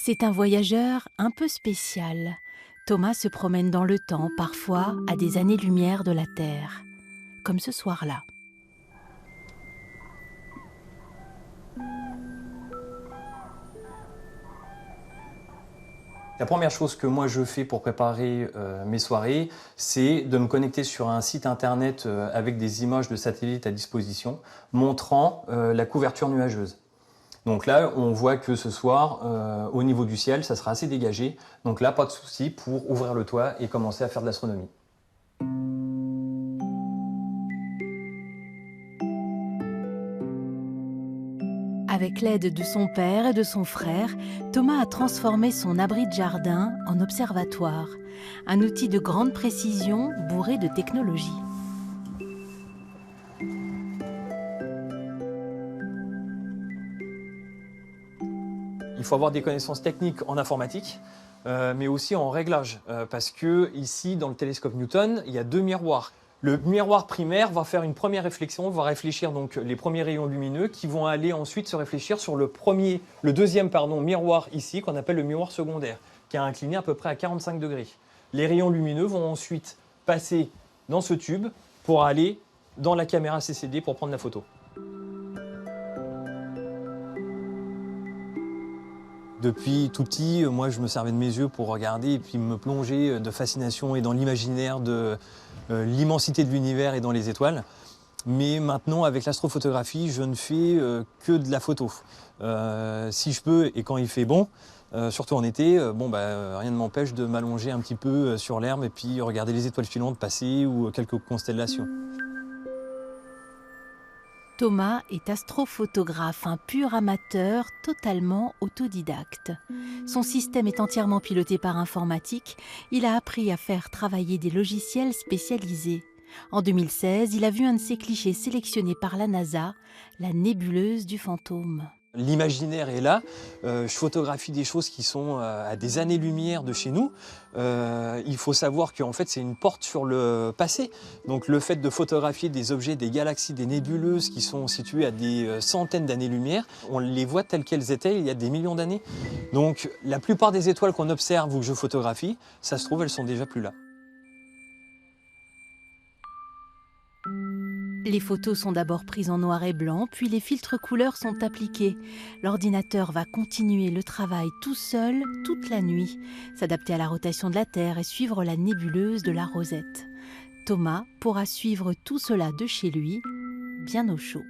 C'est un voyageur un peu spécial. Thomas se promène dans le temps, parfois à des années-lumière de la Terre, comme ce soir-là. La première chose que moi je fais pour préparer mes soirées, c'est de me connecter sur un site internet avec des images de satellites à disposition, montrant la couverture nuageuse. Donc là, on voit que ce soir, au niveau du ciel, ça sera assez dégagé. Donc là, pas de souci pour ouvrir le toit et commencer à faire de l'astronomie. Avec l'aide de son père et de son frère, Thomas a transformé son abri de jardin en observatoire, un outil de grande précision bourré de technologie. Il faut avoir des connaissances techniques en informatique, mais aussi en réglage, parce que ici, dans le télescope Newton, il y a deux miroirs. Le miroir primaire va faire une première réflexion, va réfléchir donc les premiers rayons lumineux qui vont aller ensuite se réfléchir sur le deuxième miroir ici, qu'on appelle le miroir secondaire, qui est incliné à peu près à 45 degrés. Les rayons lumineux vont ensuite passer dans ce tube pour aller dans la caméra CCD pour prendre la photo. Depuis tout petit, moi je me servais de mes yeux pour regarder et puis me plonger de fascination et dans l'imaginaire de l'immensité de l'univers et dans les étoiles. Mais maintenant, avec l'astrophotographie, je ne fais que de la photo. Si je peux, et quand il fait bon, surtout en été, rien ne m'empêche de m'allonger un petit peu sur l'herbe et puis regarder les étoiles filantes passer ou quelques constellations. Thomas est astrophotographe, un pur amateur totalement autodidacte. Son système est entièrement piloté par informatique. Il a appris à faire travailler des logiciels spécialisés. En 2016, il a vu un de ses clichés sélectionnés par la NASA, la nébuleuse du fantôme. L'imaginaire est là, je photographie des choses qui sont à des années-lumière de chez nous. Il faut savoir qu'en fait c'est une porte sur le passé. Donc le fait de photographier des objets, des galaxies, des nébuleuses qui sont situées à des centaines d'années-lumière, on les voit telles qu'elles étaient il y a des millions d'années. Donc la plupart des étoiles qu'on observe ou que je photographie, ça se trouve elles sont déjà plus là. Les photos sont d'abord prises en noir et blanc, puis les filtres couleurs sont appliqués. L'ordinateur va continuer le travail tout seul toute la nuit, s'adapter à la rotation de la Terre et suivre la nébuleuse de la Rosette. Thomas pourra suivre tout cela de chez lui, bien au chaud.